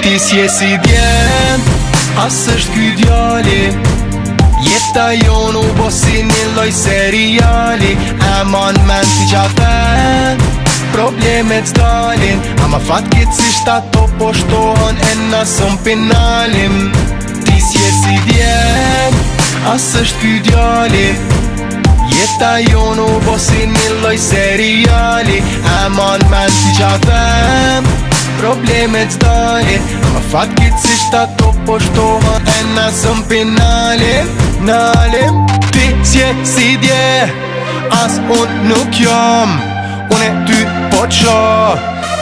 Ti s'je si djem, as është ky djali. Jeta jon u bo si një loj seriali. Eman men ti qafen, problemet s'dalin. Ama fatkeqësisht ato po shtohen e na sëm pinalim. Ti s'je si djem, as është ky djali. Jeta jon u bo si një loj seriali. Eman men ti qafen, problemet s'dalin. Ama fatkeqësisht ato po shtohen e na sëm pinalim. Ti s'je si dje, as unë nuk jam. Unë e ty po qa,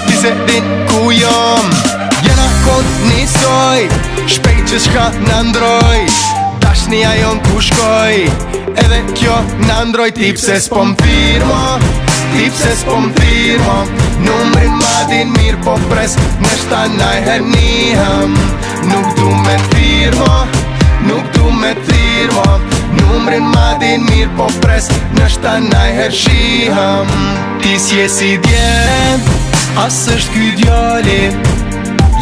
ti se din ku jam. Jena kont nisoj, shpejt që shka në ndroj. Dashnia jon ku shkoj, edhe kjo në ndroj. Ti pse s'po m'firma, ti pse s'po m'firma. Numrin ma din mirë po pres, nështa najher nihem. Nuk du me firma, nuk du me firma. Numrin ma din mirë po pres, nështa najher shihem. Ti s'je si djem, as është ky djali.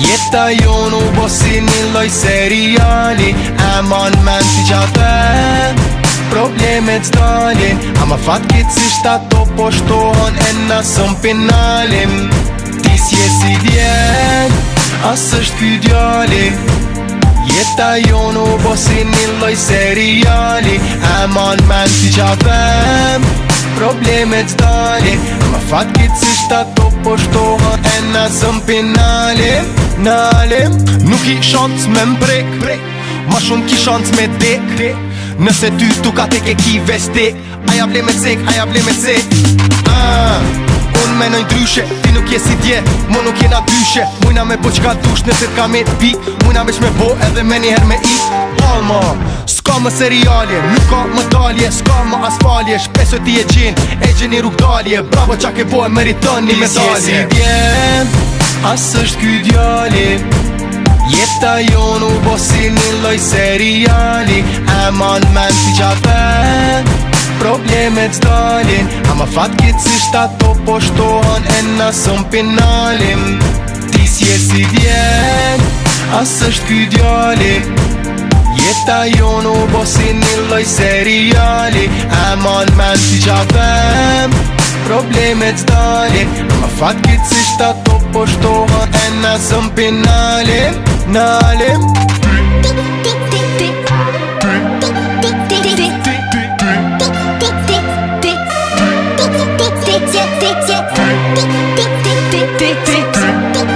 Jeta jon u bo si një loj seriali. Eman men ti qafen, problemet s'dalin. Ama fatkeqësisht ato po shtohen e na sëm pinalim. Ti s'je si djem, as është ky djali. Jeta jon u bo si një loj seriali. Eman men ti qafen, problemet s'dalin. Ama fatkeqësisht ato po shtohen e na sëm pinalim. Nuk i shans me mprek, ma shumë ki shans me dek. Nëse ty tu ka tek e ki vestek, aja vle me cek, aja vle me cek. Unë menoj ndryshe, ti nuk je si dje, mo nuk jena dyshe. Mujna me po qka dush nëse t'ka me t'pik, mujna veç me bo edhe me njëher me ik. Palma, s'ka më serialje, nuk ka më dalje, s'ka më asfalje. Shpeso ti e gjeni rrug dalje, bravo qa ke bo e meriton një medalje. Ti si djem, as është ky djali. Jeta jon u bo si një loj seriali. Eman men ti qafen, problemet s'dalin. Ama fatkeqësisht ato po shtohen e na sëm pinalim. Ti s'je si djem, as është ky djali. Jeta jon u bo si një loj seriali. Eman men ti qafen, problemet s'dalin. Ama fatkeqësisht ato po shtohen e na sëm pinalim. Tick, tick, tick, tick, tick, tick, tick, tick, tick, tick, tick, tick.